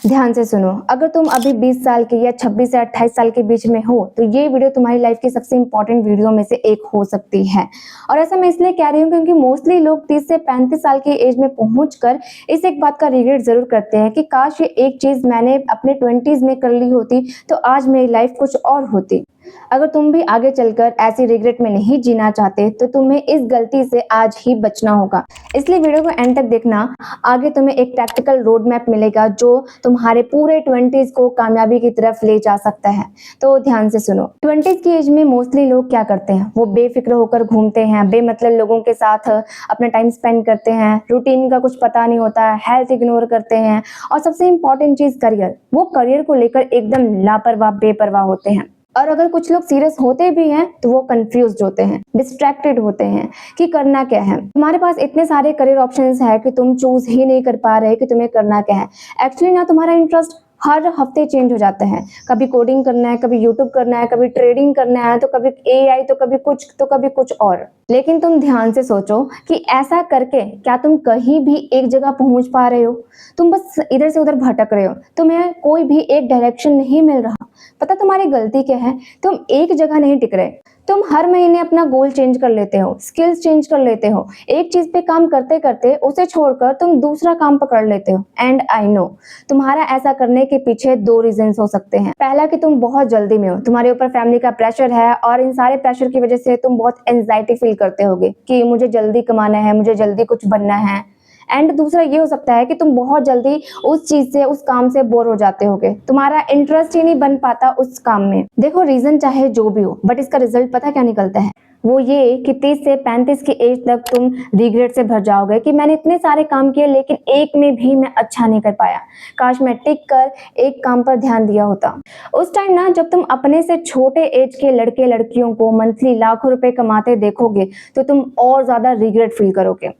ध्यान से सुनो, अगर तुम अभी 20 साल के या 26 से 28 साल के बीच में हो तो ये वीडियो तुम्हारी लाइफ की सबसे इंपॉर्टेंट वीडियो में से एक हो सकती है। और ऐसा मैं इसलिए कह रही हूँ क्योंकि मोस्टली लोग 30 से 35 साल की एज में पहुंचकर इस एक बात का रिग्रेट जरूर करते हैं कि काश ये एक चीज मैंने अपने 20s में कर ली होती तो आज मेरी लाइफ कुछ और होती। अगर तुम भी आगे चलकर ऐसी रिग्रेट में नहीं जीना चाहते तो तुम्हें इस गलती से आज ही बचना होगा। इसलिए वीडियो को एंड तक देखना। आगे तुम्हें एक प्रैक्टिकल रोड मैप मिलेगा जो तुम्हारे पूरे 20s को कामयाबी की तरफ ले जा सकता है। तो ध्यान से सुनो। 20s की एज में मोस्टली लोग क्या करते हैं, वो बेफिक्र होकर घूमते हैं, बेमतलब लोगों के साथ अपना टाइम स्पेंड करते हैं, रूटीन का कुछ पता नहीं होता है, हेल्थ इग्नोर करते हैं और सबसे इंपॉर्टेंट चीज करियर, वो करियर को लेकर एकदम लापरवाह बेपरवाह होते हैं। और अगर कुछ लोग सीरियस होते भी हैं तो वो कंफ्यूज्ड होते हैं, डिस्ट्रैक्टेड होते हैं कि करना क्या है। तुम्हारे पास इतने सारे करियर ऑप्शंस है कि तुम चूज ही नहीं कर पा रहे कि तुम्हें करना क्या है। एक्चुअली ना तुम्हारा इंटरेस्ट हर हफ्ते चेंज हो जाता है। कभी कोडिंग करना है, कभी यूट्यूब करना है, कभी ट्रेडिंग करना है, तो कभी एआई, तो कभी कुछ और। लेकिन तुम ध्यान से सोचो कि ऐसा करके क्या तुम कहीं भी एक जगह पहुंच पा रहे हो? तुम बस इधर से उधर भटक रहे हो, तुम्हें कोई भी एक डायरेक्शन नहीं मिल रहा। पता तुम्हारी गलती क्या है? तुम एक जगह नहीं टिक रहे। तुम हर महीने अपना गोल चेंज कर लेते हो, स्किल्स चेंज कर लेते हो, एक चीज पे काम करते करते उसे छोड़कर तुम दूसरा काम पकड़ लेते हो। एंड आई नो तुम्हारा ऐसा करने के पीछे दो रीजंस हो सकते हैं। पहला कि तुम बहुत जल्दी में हो, तुम्हारे ऊपर फैमिली का प्रेशर है और इन सारे प्रेशर की वजह से तुम बहुत एंजाइटी फील करते होगे कि मुझे जल्दी कमाना है, मुझे जल्दी कुछ बनना है। एंड दूसरा ये हो सकता है कि तुम बहुत जल्दी उस चीज से, उस काम से बोर हो जाते होगे, तुम्हारा इंटरेस्ट ही नहीं बन पाता उस काम में। देखो रीजन चाहे जो भी हो, बट इसका रिजल्ट पता क्या निकलता है? वो ये कि 30 से 35 की एज तक तुम रिग्रेट से भर जाओगे कि मैंने इतने सारे काम किए लेकिन एक में भी मैं अच्छा नहीं कर पाया, काश मैं टिक कर एक काम पर ध्यान दिया होता। उस टाइम ना जब तुम अपने से छोटे एज के लड़के लड़कियों को मंथली लाखों रुपए कमाते देखोगे तो तुम और ज्यादा रिग्रेट फील करोगे।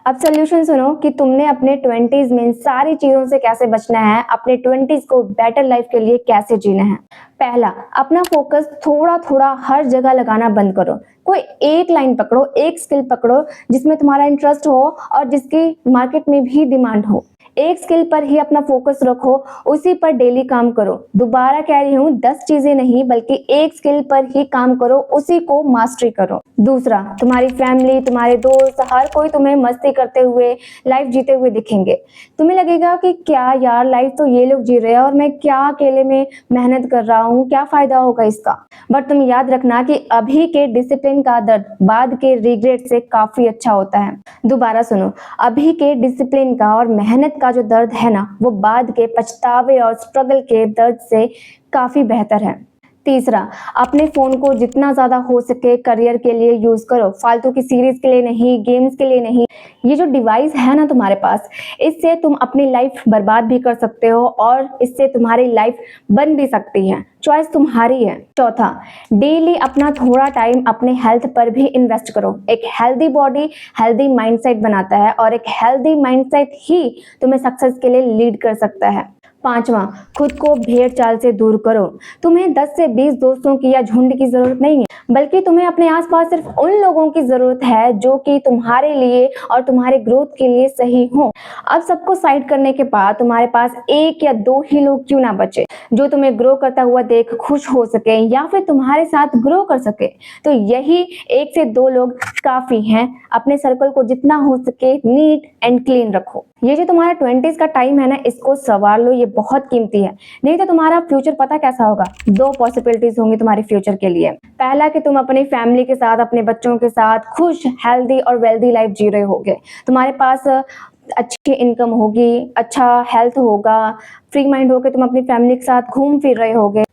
अब सोल्यूशन सुनो कि तुमने अपने 20s में इन सारी चीजों से कैसे बचना है, अपने 20s को बेटर लाइफ के लिए कैसे जीना है। पहला, अपना फोकस थोड़ा थोड़ा हर जगह लगाना बंद करो। कोई एक लाइन पकड़ो, एक स्किल पकड़ो जिसमें तुम्हारा इंटरेस्ट हो और जिसकी मार्केट में भी डिमांड हो। एक स्किल पर ही अपना फोकस रखो, उसी पर डेली काम करो। दोबारा कह रही हूँ, 10 चीजें नहीं बल्कि एक स्किल पर ही काम करो, उसी को मास्टरी करो। दूसरा, तुम्हारी फैमिली, तुम्हारे दोस्त, हर कोई तुम्हें मस्ती करते हुए, लाइफ जीते हुए दिखेंगे। तुम्हें लगेगा कि क्या यार, लाइफ तो ये लोग जी रहे हैं और मैं क्या अकेले में मेहनत कर रहा हूँ, क्या फायदा होगा इसका। बट तुम याद रखना कि अभी के डिसिप्लिन का दर्द बाद के रिग्रेट से काफी अच्छा होता है। दोबारा सुनो, अभी के डिसिप्लिन का और मेहनत का जो दर्द है ना, वो बाद के पछतावे और स्ट्रगल के दर्द से काफी बेहतर है। तीसरा, अपने फोन को जितना ज्यादा हो सके करियर के लिए यूज करो, फालतू की सीरीज के लिए नहीं, गेम्स के लिए नहीं। ये जो डिवाइस है ना तुम्हारे पास, इससे तुम अपनी लाइफ बर्बाद भी कर सकते हो और इससे तुम्हारी लाइफ बन भी सकती है। चॉइस तुम्हारी है। चौथा, डेली अपना थोड़ा टाइम अपने हेल्थ पर भी इन्वेस्ट करो। एक हेल्दी बॉडी हेल्दी माइंडसेट बनाता है और एक हेल्दी माइंडसेट ही तुम्हें सक्सेस के लिए लीड कर सकता है। पांचवा, खुद को भेड़ चाल से दूर करो। तुम्हें 10 से 20 दोस्तों की या झुंड की जरूरत नहीं है, बल्कि तुम्हें अपने आसपास सिर्फ उन लोगों की जरूरत है जो कि तुम्हारे लिए और तुम्हारे ग्रोथ के लिए सही हो। अब सबको साइड करने के बाद तुम्हारे पास एक या दो ही लोग क्यों ना बचे जो तुम्हें ग्रो करता हुआ देख खुश हो सके या फिर तुम्हारे साथ ग्रो कर सके। तो यही 1 से 2 लोग काफी हैं। अपने सर्कल को जितना हो सके नीट एंड क्लीन रखो। ये जो तुम्हारा 20s का टाइम है ना, इसको संवार लो, ये बहुत कीमती है। नहीं तो तुम्हारा फ्यूचर पता कैसा होगा। 2 पॉसिबिलिटीज होंगी तुम्हारे फ्यूचर के लिए। पहला कि तुम अपनी फैमिली के साथ, अपने बच्चों के साथ खुश, हेल्दी और वेल्दी लाइफ जी रहे होगे। तुम्हारे पास अच्छी इनकम होगी, अच्छा हेल्थ होगा, फ्री माइंड होकर तुम अपनी फैमिली के साथ घूम फिर रहे होगे।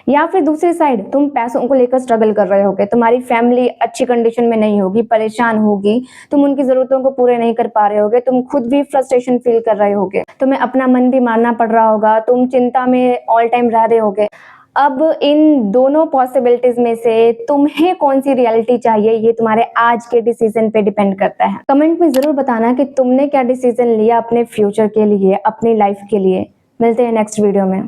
या फिर दूसरी साइड तुम पैसों को लेकर स्ट्रगल कर रहे होगे, तुम्हारी फैमिली अच्छी कंडीशन में नहीं होगी, परेशान होगी, तुम उनकी जरूरतों को पूरे नहीं कर पा रहे होगे, तुम खुद भी फ्रस्ट्रेशन फील कर रहे होगे, तुम्हें अपना मन भी मारना पड़ रहा होगा, तुम चिंता में ऑल टाइम रह रहे होगे। अब इन दोनों पॉसिबिलिटीज में से तुम्हें कौन सी रियलिटी चाहिए, ये तुम्हारे आज के डिसीजन पे डिपेंड करता है। कमेंट में जरूर बताना कि तुमने क्या डिसीजन लिया अपने फ्यूचर के लिए, अपनी लाइफ के लिए। मिलते हैं नेक्स्ट वीडियो में।